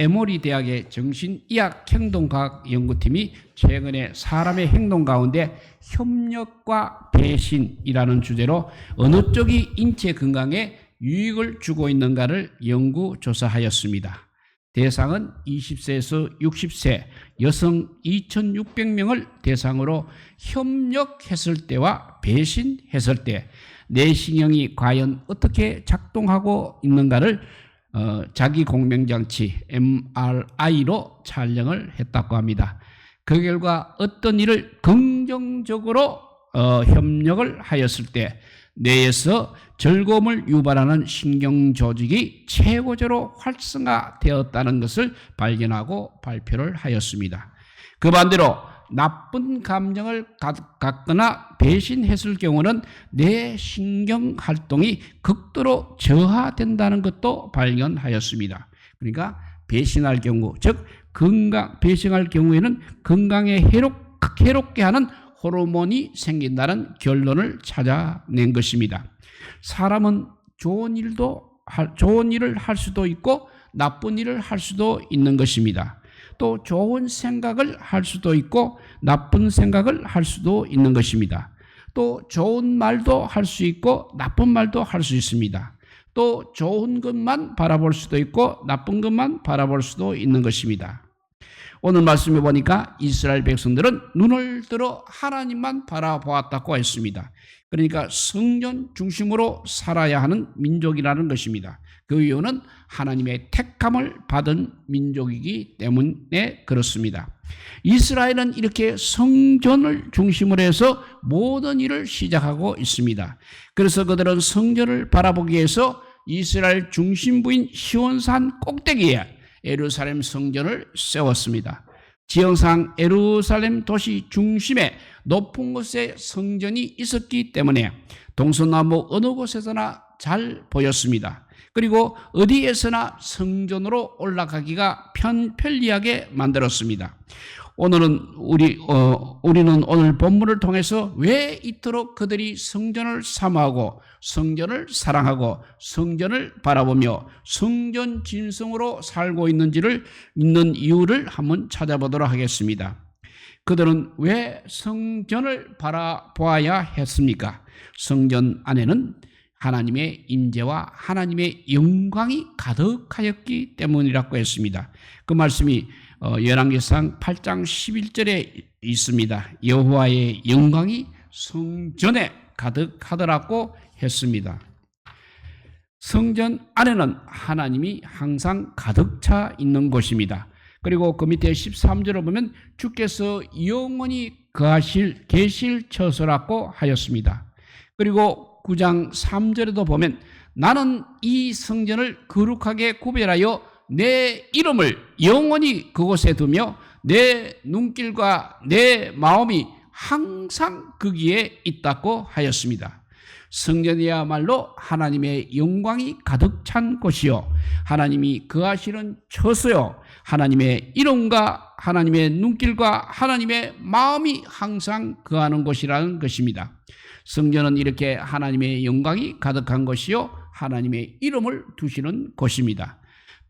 에모리 대학의 정신의학 행동과학 연구팀이 최근에 사람의 행동 가운데 협력과 배신이라는 주제로 어느 쪽이 인체 건강에 유익을 주고 있는가를 연구 조사하였습니다. 대상은 20세에서 60세 여성 2,600명을 대상으로 협력했을 때와 배신했을 때 뇌신경이 과연 어떻게 작동하고 있는가를 자기공명장치 MRI로 촬영을 했다고 합니다. 그 결과 어떤 일을 긍정적으로 협력을 하였을 때 뇌에서 즐거움을 유발하는 신경조직이 최고조로 활성화되었다는 것을 발견하고 발표를 하였습니다. 그 반대로 나쁜 감정을 갖거나 배신했을 경우는 뇌 신경 활동이 극도로 저하된다는 것도 발견하였습니다. 그러니까 배신할 경우, 즉 배신할 경우에는 건강에 해롭게 하는 호르몬이 생긴다는 결론을 찾아낸 것입니다. 사람은 좋은 일을 할 수도 있고 나쁜 일을 할 수도 있는 것입니다. 또 좋은 생각을 할 수도 있고 나쁜 생각을 할 수도 있는 것입니다. 또 좋은 말도 할 수 있고 나쁜 말도 할 수 있습니다. 또 좋은 것만 바라볼 수도 있고 나쁜 것만 바라볼 수도 있는 것입니다. 오늘 말씀해 보니까 이스라엘 백성들은 눈을 들어 하나님만 바라보았다고 했습니다. 그러니까 성전 중심으로 살아야 하는 민족이라는 것입니다. 그 이유는 하나님의 택함을 받은 민족이기 때문에 그렇습니다. 이스라엘은 이렇게 성전을 중심으로 해서 모든 일을 시작하고 있습니다. 그래서 그들은 성전을 바라보기 위해서 이스라엘 중심부인 시온산 꼭대기에 예루살렘 성전을 세웠습니다. 지형상 예루살렘 도시 중심에 높은 곳에 성전이 있었기 때문에 동서남북 어느 곳에서나 잘 보였습니다. 그리고 어디에서나 성전으로 올라가기가 편리하게 만들었습니다. 우리는 오늘 본문을 통해서 왜 이토록 그들이 성전을 사모하고 성전을 사랑하고 성전을 바라보며 성전 진성으로 살고 있는지를 믿는 이유를 한번 찾아보도록 하겠습니다. 그들은 왜 성전을 바라보아야 했습니까? 성전 안에는 하나님의 임재와 하나님의 영광이 가득하였기 때문이라고 했습니다. 그 말씀이 열왕기상 8장 11절에 있습니다. 여호와의 영광이 성전에 가득하더라고 했습니다. 성전 안에는 하나님이 항상 가득 차 있는 곳입니다. 그리고 그 밑에 13절을 보면 주께서 영원히 계실 처소라고 하였습니다. 그리고 9장 3절에도 보면 나는 이 성전을 거룩하게 구별하여 내 이름을 영원히 그곳에 두며 내 눈길과 내 마음이 항상 거기에 있다고 하였습니다. 성전이야말로 하나님의 영광이 가득 찬 곳이요 하나님이 거하시는 처소요 하나님의 이름과 하나님의 눈길과 하나님의 마음이 항상 거하는 곳이라는 것입니다. 성전은 이렇게 하나님의 영광이 가득한 곳이요 하나님의 이름을 두시는 곳입니다.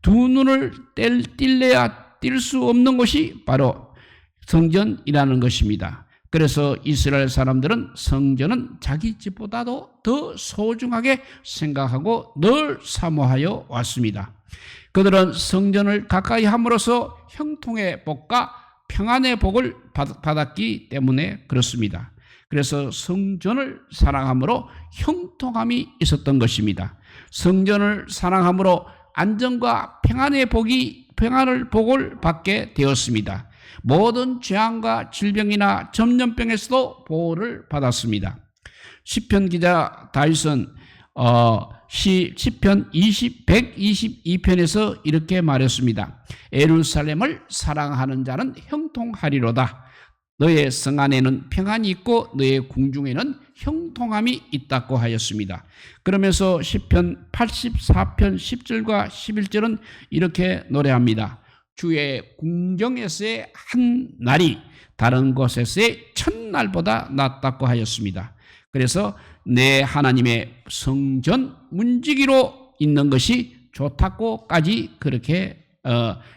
두 눈을 뗄래야 뗄 수 없는 곳이 바로 성전이라는 것입니다. 그래서 이스라엘 사람들은 성전은 자기 집보다도 더 소중하게 생각하고 늘 사모하여 왔습니다. 그들은 성전을 가까이 함으로써 형통의 복과 평안의 복을 받았기 때문에 그렇습니다. 그래서 성전을 사랑함으로 형통함이 있었던 것입니다. 성전을 사랑함으로 안정과 평안의 복을 받게 되었습니다. 모든 재앙과 질병이나 전염병에서도 보호를 받았습니다. 시편 기자 다윗은 시편 122편에서 이렇게 말했습니다. 예루살렘을 사랑하는 자는 형통하리로다. 너의 성 안에는 평안이 있고 너의 궁중에는 형통함이 있다고 하였습니다. 그러면서 시편 84편 10절과 11절은 이렇게 노래합니다. 주의 궁정에서의 한 날이 다른 곳에서의 첫날보다 낫다고 하였습니다. 그래서 내 하나님의 성전 문지기로 있는 것이 좋다고까지 그렇게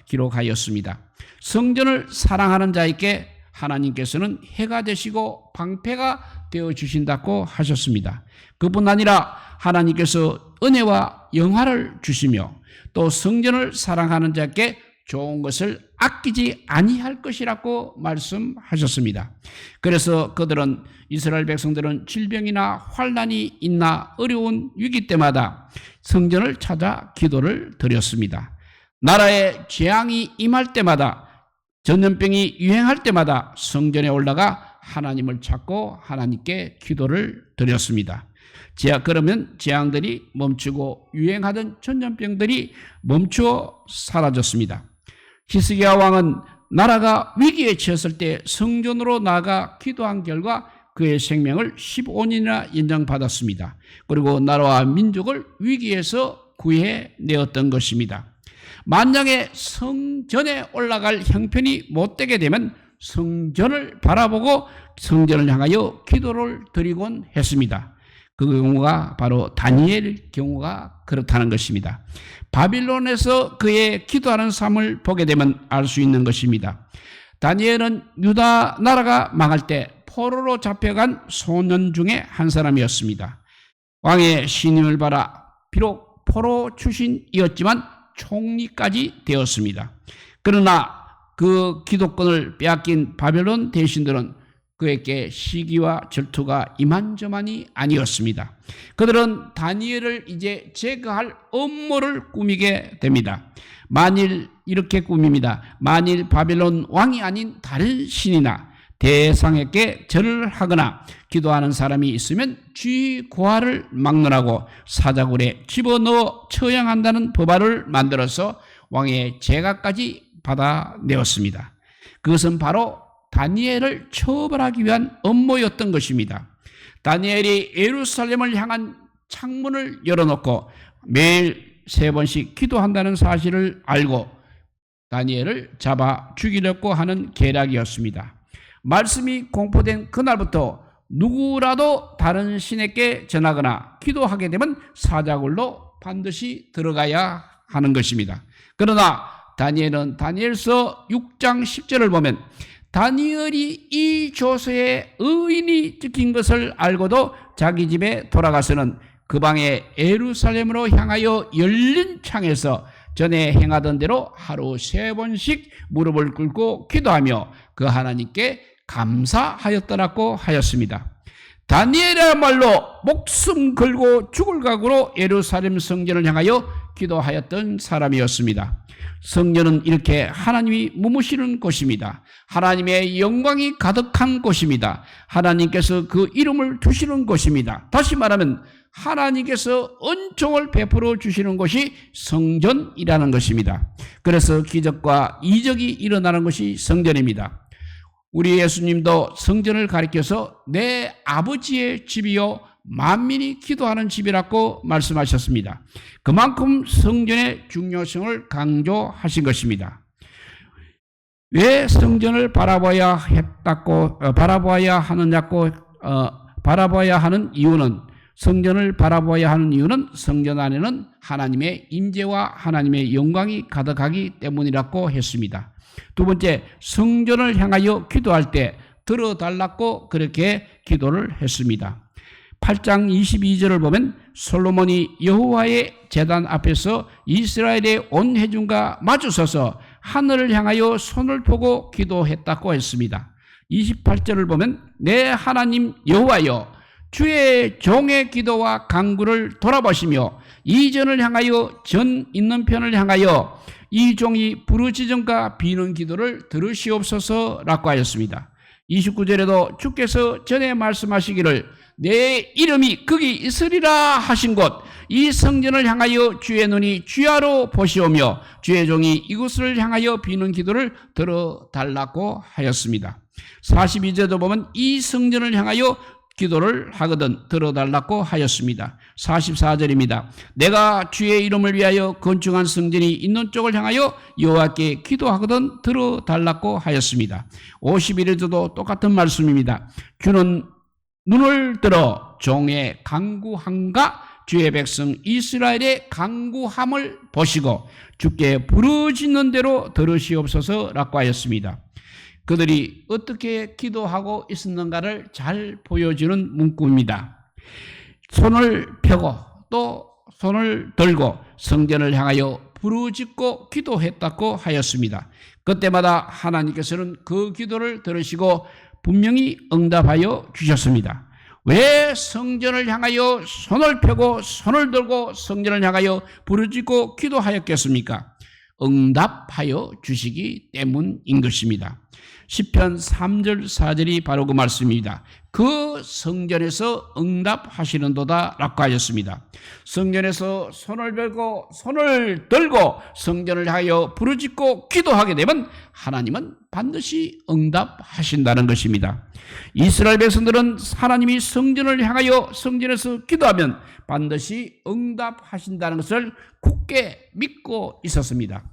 기록하였습니다. 성전을 사랑하는 자에게 하나님께서는 해가 되시고 방패가 되어주신다고 하셨습니다. 그뿐 아니라 하나님께서 은혜와 영화를 주시며 또 성전을 사랑하는 자에게 좋은 것을 아끼지 아니할 것이라고 말씀하셨습니다. 그래서 이스라엘 백성들은 질병이나 환난이 있나 어려운 위기 때마다 성전을 찾아 기도를 드렸습니다. 나라에 재앙이 임할 때마다, 전염병이 유행할 때마다 성전에 올라가 하나님을 찾고 하나님께 기도를 드렸습니다. 그러면 재앙들이 멈추고 유행하던 전염병들이 멈추어 사라졌습니다. 히스기야 왕은 나라가 위기에 처했을 때 성전으로 나아가 기도한 결과 그의 생명을 15년이나 인정받았습니다. 그리고 나라와 민족을 위기에서 구해내었던 것입니다. 만약에 성전에 올라갈 형편이 못되게 되면 성전을 바라보고 성전을 향하여 기도를 드리곤 했습니다. 그 경우가 바로 다니엘 경우가 그렇다는 것입니다. 바빌론에서 그의 기도하는 삶을 보게 되면 알 수 있는 것입니다. 다니엘은 유다 나라가 망할 때 포로로 잡혀간 소년 중에 한 사람이었습니다. 왕의 신임을 받아 비록 포로 출신이었지만 총리까지 되었습니다. 그러나 그 기도권을 빼앗긴 바벨론 대신들은 그에게 시기와 질투가 이만저만이 아니었습니다. 그들은 다니엘을 이제 제거할 음모를 꾸미게 됩니다. 만일 이렇게 꾸밉니다. 만일 바벨론 왕이 아닌 다른 신이나 대상에게 절을 하거나 기도하는 사람이 있으면 쥐 고아를 막론하고 사자굴에 집어넣어 처형한다는 법안을 만들어서 왕의 제가까지 받아내었습니다. 그것은 바로 다니엘을 처벌하기 위한 음모였던 것입니다. 다니엘이 예루살렘을 향한 창문을 열어놓고 매일 3번씩 기도한다는 사실을 알고 다니엘을 잡아 죽이려고 하는 계략이었습니다. 말씀이 공포된 그날부터 누구라도 다른 신에게 전하거나 기도하게 되면 사자굴로 반드시 들어가야 하는 것입니다. 그러나 다니엘은 다니엘서 6장 10절을 보면 다니엘이 이 조서에 의인이 찍힌 것을 알고도 자기 집에 돌아가서는 그 방에 예루살렘으로 향하여 열린 창에서 전에 행하던 대로 하루 3번씩 무릎을 꿇고 기도하며 그 하나님께 감사하였더라고 하였습니다. 다니엘이야말로 목숨 걸고 죽을 각오로 예루살렘 성전을 향하여 기도하였던 사람이었습니다. 성전은 이렇게 하나님이 머무시는 곳입니다. 하나님의 영광이 가득한 곳입니다. 하나님께서 그 이름을 두시는 곳입니다. 다시 말하면 하나님께서 은총을 베풀어 주시는 곳이 성전이라는 것입니다. 그래서 기적과 이적이 일어나는 것이 성전입니다. 우리 예수님도 성전을 가리켜서 내 아버지의 집이요 만민이 기도하는 집이라고 말씀하셨습니다. 그만큼 성전의 중요성을 강조하신 것입니다. 왜 성전을 바라봐야 하는 이유는 성전을 바라봐야 하는 이유는 성전 안에는 하나님의 임재와 하나님의 영광이 가득하기 때문이라고 했습니다. 두 번째, 성전을 향하여 기도할 때 들어달라고 그렇게 기도를 했습니다. 8장 22절을 보면 솔로몬이 여호와의 제단 앞에서 이스라엘의 온 회중과 마주서서 하늘을 향하여 손을 펴고 기도했다고 했습니다. 28절을 보면 내 하나님 여호와여 주의 종의 기도와 간구를 돌아보시며 이 전을 향하여 전 있는 편을 향하여 이 종이 부르짖음과 비는 기도를 들으시옵소서라고 하였습니다. 29절에도 주께서 전에 말씀하시기를 내 이름이 거기 있으리라 하신 곳 이 성전을 향하여 주의 눈이 주야로 보시오며 주의 종이 이곳을 향하여 비는 기도를 들어달라고 하였습니다. 42절도 보면 이 성전을 향하여 기도를 하거든 들어달라고 하였습니다. 44절입니다. 내가 주의 이름을 위하여 건축한 성전이 있는 쪽을 향하여 여호와께 기도하거든 들어달라고 하였습니다. 51절도 똑같은 말씀입니다. 주는 눈을 들어 종의 간구함과 주의 백성 이스라엘의 간구함을 보시고 주께 부르짖는 대로 들으시옵소서라고 하였습니다. 그들이 어떻게 기도하고 있었는가를 잘 보여주는 문구입니다. 손을 펴고 또 손을 들고 성전을 향하여 부르짖고 기도했다고 하였습니다. 그때마다 하나님께서는 그 기도를 들으시고 분명히 응답하여 주셨습니다. 왜 성전을 향하여 손을 펴고 손을 들고 성전을 향하여 부르짖고 기도하였겠습니까? 응답하여 주시기 때문인 것입니다. 시편 3절 4절이 바로 그 말씀입니다. 그 성전에서 응답하시는도다 라고 하였습니다. 성전에서 손을 들고 손을 들고 성전을 향하여 부르짖고 기도하게 되면 하나님은 반드시 응답하신다는 것입니다. 이스라엘 백성들은 하나님이 성전을 향하여 성전에서 기도하면 반드시 응답하신다는 것을 굳게 믿고 있었습니다.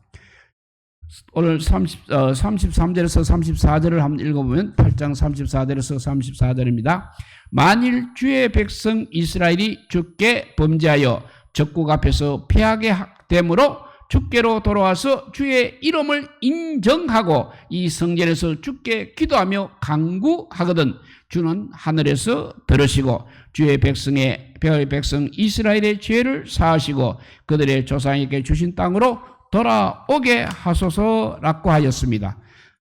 오늘 33절에서 34절을 한번 읽어보면 8장 34절에서 34절입니다. 만일 주의 백성 이스라엘이 주께 범죄하여 적국 앞에서 패하게 됨으로 주께로 돌아와서 주의 이름을 인정하고 이 성전에서 주께 기도하며 간구하거든 주는 하늘에서 들으시고 주의 백성 이스라엘의 죄를 사하시고 그들의 조상에게 주신 땅으로 돌아오게 하소서라고 하였습니다.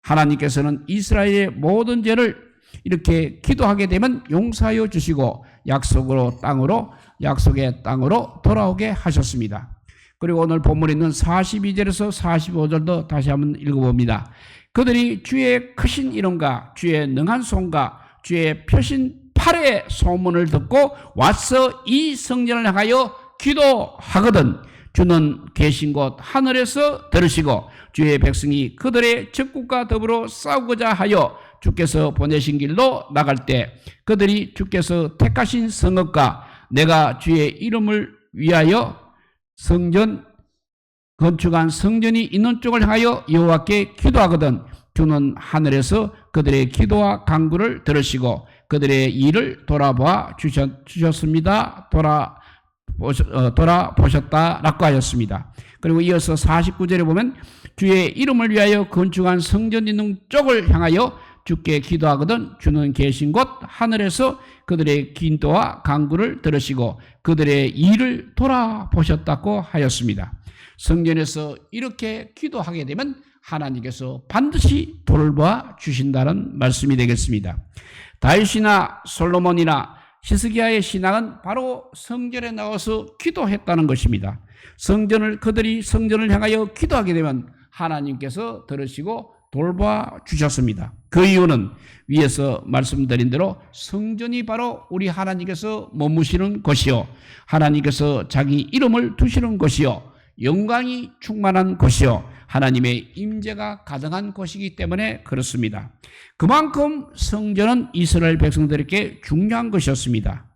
하나님께서는 이스라엘의 모든 죄를 이렇게 기도하게 되면 용서하여 주시고 약속의 땅으로 돌아오게 하셨습니다. 그리고 오늘 본문에 있는 42절에서 45절도 다시 한번 읽어봅니다. 그들이 주의 크신 이름과 주의 능한 손과 주의 펴신 팔의 소문을 듣고 와서 이 성전을 향하여 기도하거든 주는 계신 곳 하늘에서 들으시고 주의 백성이 그들의 적국과 더불어 싸우고자 하여 주께서 보내신 길로 나갈 때 그들이 주께서 택하신 성읍과 내가 주의 이름을 위하여 건축한 성전이 있는 쪽을 향하여 여호와께 기도하거든 주는 하늘에서 그들의 기도와 간구를 들으시고 그들의 일을 돌아보아 주셨습니다. 돌아보셨다라고 하였습니다. 그리고 이어서 49절에 보면 주의 이름을 위하여 건축한 성전 있는 쪽을 향하여 주께 기도하거든 주는 계신 곳 하늘에서 그들의 기도와 간구를 들으시고 그들의 일을 돌아보셨다고 하였습니다. 성전에서 이렇게 기도하게 되면 하나님께서 반드시 돌봐 주신다는 말씀이 되겠습니다. 다윗이나 솔로몬이나 히스기야의 신앙은 바로 성전에 나와서 기도했다는 것입니다. 그들이 성전을 향하여 기도하게 되면 하나님께서 들으시고 돌봐 주셨습니다. 그 이유는 위에서 말씀드린 대로 성전이 바로 우리 하나님께서 머무시는 곳이요 하나님께서 자기 이름을 두시는 곳이요 영광이 충만한 곳이요 하나님의 임재가 가득한 곳이기 때문에 그렇습니다. 그만큼 성전은 이스라엘 백성들에게 중요한 것이었습니다.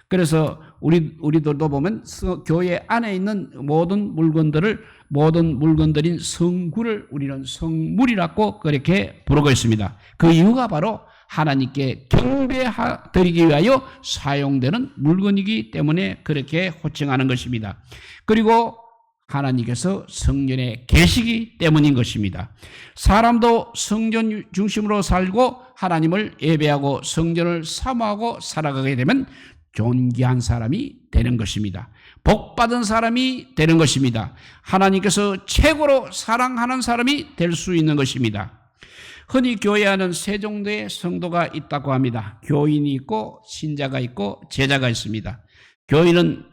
그래서 우리들도 보면 교회 안에 있는 모든 물건들인 성구를 우리는 성물이라고 그렇게 부르고 있습니다. 그 이유가 바로 하나님께 경배드리기 위하여 사용되는 물건이기 때문에 그렇게 호칭하는 것입니다. 그리고 하나님께서 성전에 계시기 때문인 것입니다. 사람도 성전 중심으로 살고 하나님을 예배하고 성전을 사모하고 살아가게 되면 존귀한 사람이 되는 것입니다. 복받은 사람이 되는 것입니다. 하나님께서 최고로 사랑하는 사람이 될 수 있는 것입니다. 흔히 교회에는 세 정도의 성도가 있다고 합니다. 교인이 있고 신자가 있고 제자가 있습니다. 교인은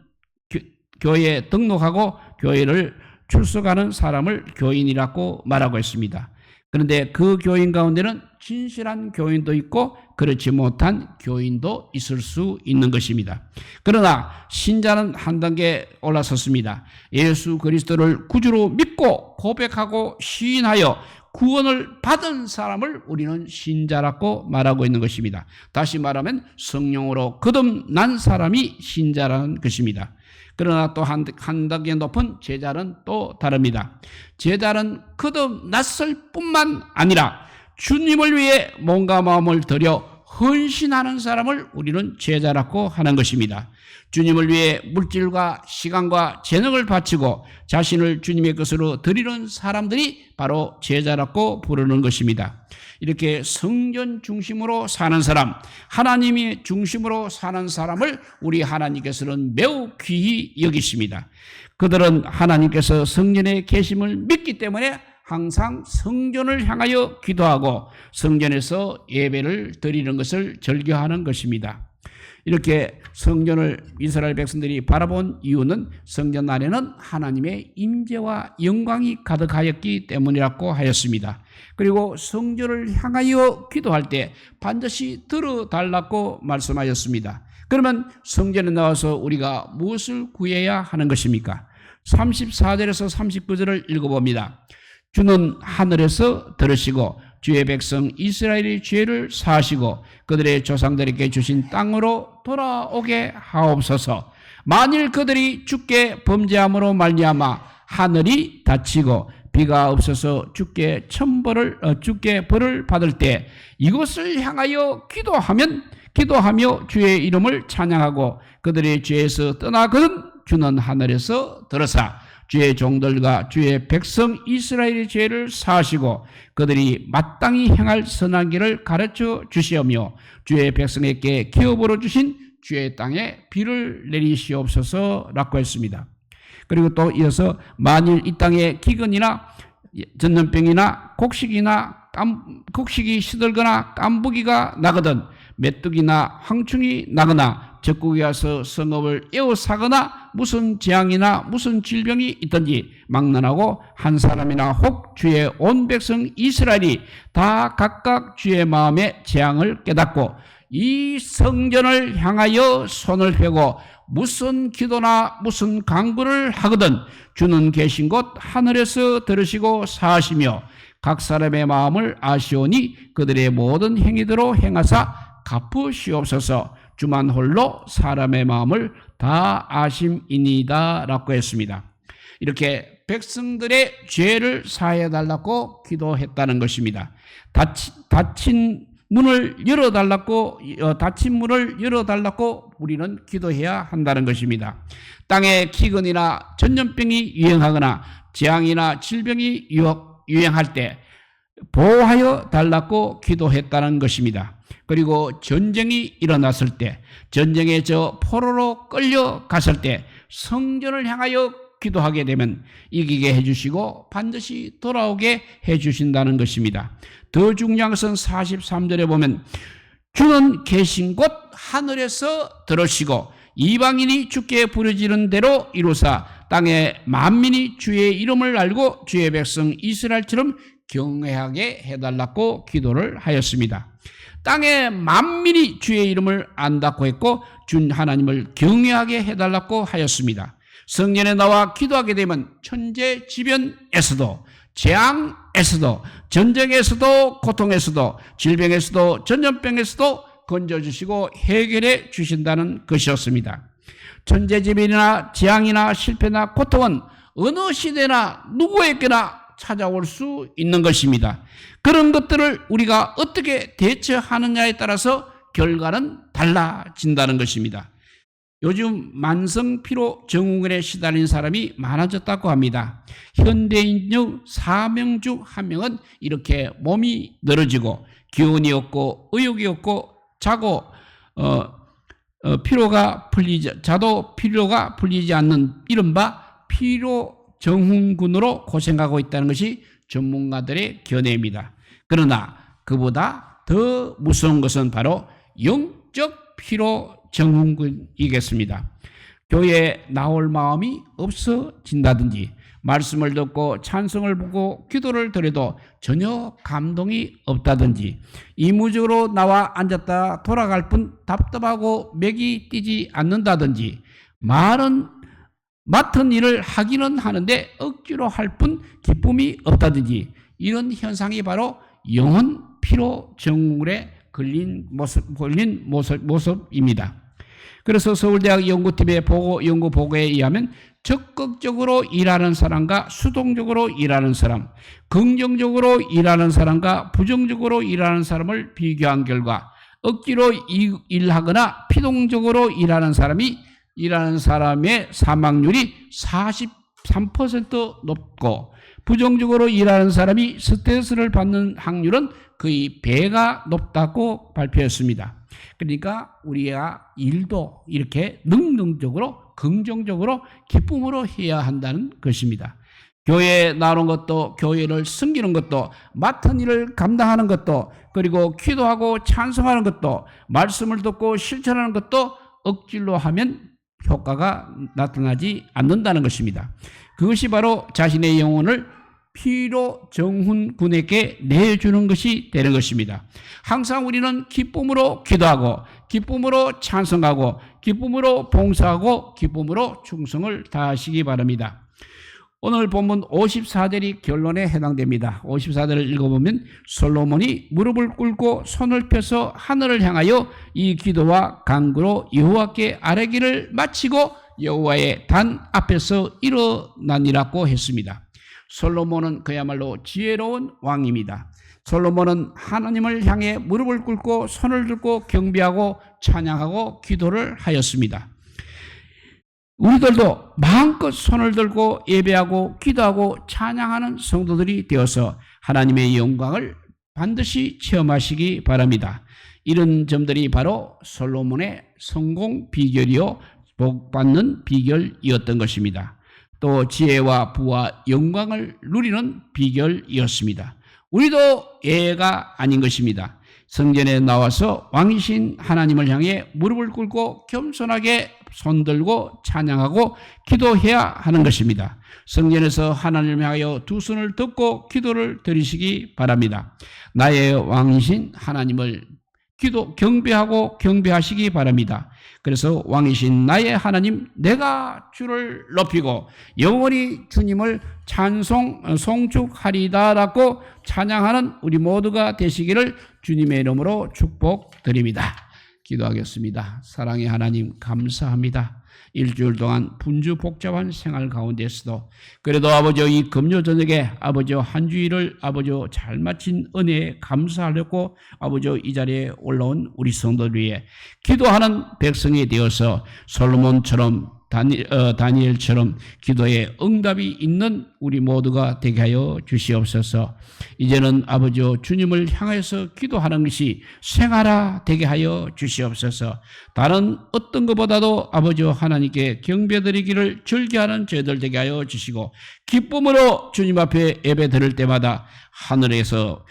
교회에 등록하고 교회를 출석하는 사람을 교인이라고 말하고 있습니다. 그런데 그 교인 가운데는 진실한 교인도 있고 그렇지 못한 교인도 있을 수 있는 것입니다. 그러나 신자는 한 단계 올라섰습니다. 예수 그리스도를 구주로 믿고 고백하고 시인하여 구원을 받은 사람을 우리는 신자라고 말하고 있는 것입니다. 다시 말하면 성령으로 거듭난 사람이 신자라는 것입니다. 그러나 또 한 단계 높은 제자는 또 다릅니다. 제자는 거듭났을 뿐만 아니라 주님을 위해 몸과 마음을 들여 헌신하는 사람을 우리는 제자라고 하는 것입니다. 주님을 위해 물질과 시간과 재능을 바치고 자신을 주님의 것으로 드리는 사람들이 바로 제자라고 부르는 것입니다. 이렇게 성전 중심으로 사는 사람, 하나님의 중심으로 사는 사람을 우리 하나님께서는 매우 귀히 여기십니다. 그들은 하나님께서 성전에 계심을 믿기 때문에 항상 성전을 향하여 기도하고 성전에서 예배를 드리는 것을 즐겨하는 것입니다. 이렇게 성전을 이스라엘 백성들이 바라본 이유는 성전 안에는 하나님의 임재와 영광이 가득하였기 때문이라고 하였습니다. 그리고 성전을 향하여 기도할 때 반드시 들어달라고 말씀하였습니다. 그러면 성전에 나와서 우리가 무엇을 구해야 하는 것입니까? 34절에서 39절을 읽어봅니다. 주는 하늘에서 들으시고 주의 백성 이스라엘의 죄를 사하시고 그들의 조상들에게 주신 땅으로 돌아오게 하옵소서. 만일 그들이 주께 범죄함으로 말미암아 하늘이 닫히고 비가 없어서 주께 벌을 받을 때 이것을 향하여 기도하며 주의 이름을 찬양하고 그들의 죄에서 떠나거든 주는 하늘에서 들으사 주의 종들과 주의 백성 이스라엘의 죄를 사하시고 그들이 마땅히 행할 선한 길을 가르쳐 주시오며 주의 백성에게 기업으로 주신 주의 땅에 비를 내리시옵소서라고 했습니다. 그리고 또 이어서 만일 이 땅에 기근이나 전염병이나 곡식이 시들거나 깐부기가 나거든 메뚜기나 황충이 나거나 적국이 와서 성읍을 에워싸거나 무슨 재앙이나 무슨 질병이 있든지 막론하고 한 사람이나 혹 주의 온 백성 이스라엘이 다 각각 주의 마음의 재앙을 깨닫고 이 성전을 향하여 손을 펴고 무슨 기도나 무슨 간구를 하거든 주는 계신 곳 하늘에서 들으시고 사하시며 각 사람의 마음을 아시오니 그들의 모든 행위대로 행하사 갚으시옵소서. 주만 홀로 사람의 마음을 다 아심이니이다 라고 했습니다. 이렇게 백성들의 죄를 사해달라고 기도했다는 것입니다. 닫힌 문을 열어달라고 우리는 기도해야 한다는 것입니다. 땅에 기근이나 전염병이 유행하거나 재앙이나 질병이 유행할 때 보호하여 달라고 기도했다는 것입니다. 그리고 전쟁이 일어났을 때, 전쟁에 포로로 끌려갔을 때 성전을 향하여 기도하게 되면 이기게 해주시고 반드시 돌아오게 해주신다는 것입니다. 더 중요한 것은 43절에 보면 주는 계신 곳 하늘에서 들으시고 이방인이 주께 부르짖는 대로 이루사 땅의 만민이 주의 이름을 알고 주의 백성 이스라엘처럼 경외하게 해달라고 기도를 하였습니다. 땅의 만민이 주의 이름을 안다고 했고 준 하나님을 경외하게 해달라고 하였습니다. 성전에 나와 기도하게 되면 천재지변에서도 재앙에서도 전쟁에서도 고통에서도 질병에서도 전염병에서도 건져주시고 해결해 주신다는 것이었습니다. 천재지변이나 재앙이나 실패나 고통은 어느 시대나 누구에게나 찾아올 수 있는 것입니다. 그런 것들을 우리가 어떻게 대처하느냐에 따라서 결과는 달라진다는 것입니다. 요즘 만성피로 증후군에 시달린 사람이 많아졌다고 합니다. 현대인 중 4명 중 1명은 이렇게 몸이 늘어지고 기운이 없고 의욕이 없고 자도 피로가 풀리지 않는 이른바 피로 증후군으로 고생하고 있다는 것이 전문가들의 견해입니다. 그러나 그보다 더 무서운 것은 바로 영적 피로 증후군이겠습니다. 교회에 나올 마음이 없어진다든지 말씀을 듣고 찬송을 보고 기도를 드려도 전혀 감동이 없다든지 이무적으로 나와 앉았다 돌아갈 뿐 답답하고 맥이 뛰지 않는다든지 맡은 일을 하기는 하는데 억지로 할 뿐 기쁨이 없다든지 이런 현상이 바로 영혼 피로 증후군에 걸린 모습입니다. 그래서 서울대학 연구팀의 연구 보고에 의하면 적극적으로 일하는 사람과 수동적으로 일하는 사람, 긍정적으로 일하는 사람과 부정적으로 일하는 사람을 비교한 결과 억지로 일하거나 피동적으로 일하는 사람의 사망률이 43% 높고, 부정적으로 일하는 사람이 스트레스를 받는 확률은 거의 배가 높다고 발표했습니다. 그러니까 우리가 일도 이렇게 능동적으로 긍정적으로 기쁨으로 해야 한다는 것입니다. 교회에 나오는 것도, 교회를 섬기는 것도, 맡은 일을 감당하는 것도, 그리고 기도하고 찬송하는 것도, 말씀을 듣고 실천하는 것도 억지로 하면 효과가 나타나지 않는다는 것입니다. 그것이 바로 자신의 영혼을 피로 정훈군에게 내주는 것이 되는 것입니다. 항상 우리는 기쁨으로 기도하고, 기쁨으로 찬송하고, 기쁨으로 봉사하고, 기쁨으로 충성을 다하시기 바랍니다. 오늘 본문 54절이 결론에 해당됩니다. 54절을 읽어보면 솔로몬이 무릎을 꿇고 손을 펴서 하늘을 향하여 이 기도와 간구로 여호와께 아뢰기를 마치고 여호와의 단 앞에서 일어나니라고 했습니다. 솔로몬은 그야말로 지혜로운 왕입니다. 솔로몬은 하나님을 향해 무릎을 꿇고 손을 들고 경배하고 찬양하고 기도를 하였습니다. 우리들도 마음껏 손을 들고 예배하고 기도하고 찬양하는 성도들이 되어서 하나님의 영광을 반드시 체험하시기 바랍니다. 이런 점들이 바로 솔로몬의 성공 비결이요 복받는 비결이었던 것입니다. 또 지혜와 부와 영광을 누리는 비결이었습니다. 우리도 예가 아닌 것입니다. 성전에 나와서 왕이신 하나님을 향해 무릎을 꿇고 겸손하게 손들고 찬양하고 기도해야 하는 것입니다. 성전에서 하나님을 향하여 두 손을 덮고 기도를 드리시기 바랍니다. 나의 왕이신 하나님을 경배하고 경배하시기 바랍니다. 그래서 왕이신 나의 하나님, 내가 주를 높이고 영원히 주님을 송축하리다라고 찬양하는 우리 모두가 되시기를 주님의 이름으로 축복드립니다. 기도하겠습니다. 사랑의 하나님, 감사합니다. 일주일 동안 분주복잡한 생활 가운데서도 그래도 아버지 이 금요 저녁에 아버지 한 주일을 아버지 잘 마친 은혜에 감사하려고 아버지 이 자리에 올라온 우리 성도들 위해 기도하는 백성이 되어서 솔로몬처럼 다니엘처럼 기도에 응답이 있는 우리 모두가 되게 하여 주시옵소서. 이제는 아버지 주님을 향해서 기도하는 것이 생활화 되게 하여 주시옵소서. 다른 어떤 것보다도 아버지 하나님께 경배드리기를 즐겨하는 저희들 되게 하여 주시고, 기쁨으로 주님 앞에 예배 드릴 때마다 하늘에서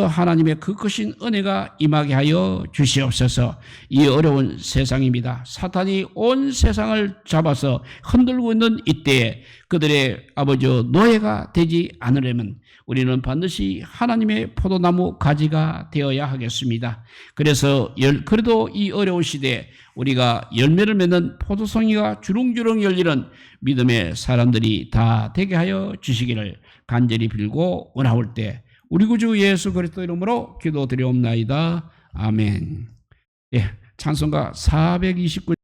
하나님의 그 크신 은혜가 임하게 하여 주시옵소서. 이 어려운 세상입니다. 사탄이 온 세상을 잡아서 흔들고 있는 이때에 그들의 아버지 노예가 되지 않으려면 우리는 반드시 하나님의 포도나무 가지가 되어야 하겠습니다. 그래도 이 어려운 시대에 우리가 열매를 맺는 포도송이가 주렁주렁 열리는 믿음의 사람들이 다 되게 하여 주시기를 간절히 빌고 원하올 때 우리 구주 예수 그리스도 이름으로 기도드리옵나이다. 아멘. 예, 찬송가 429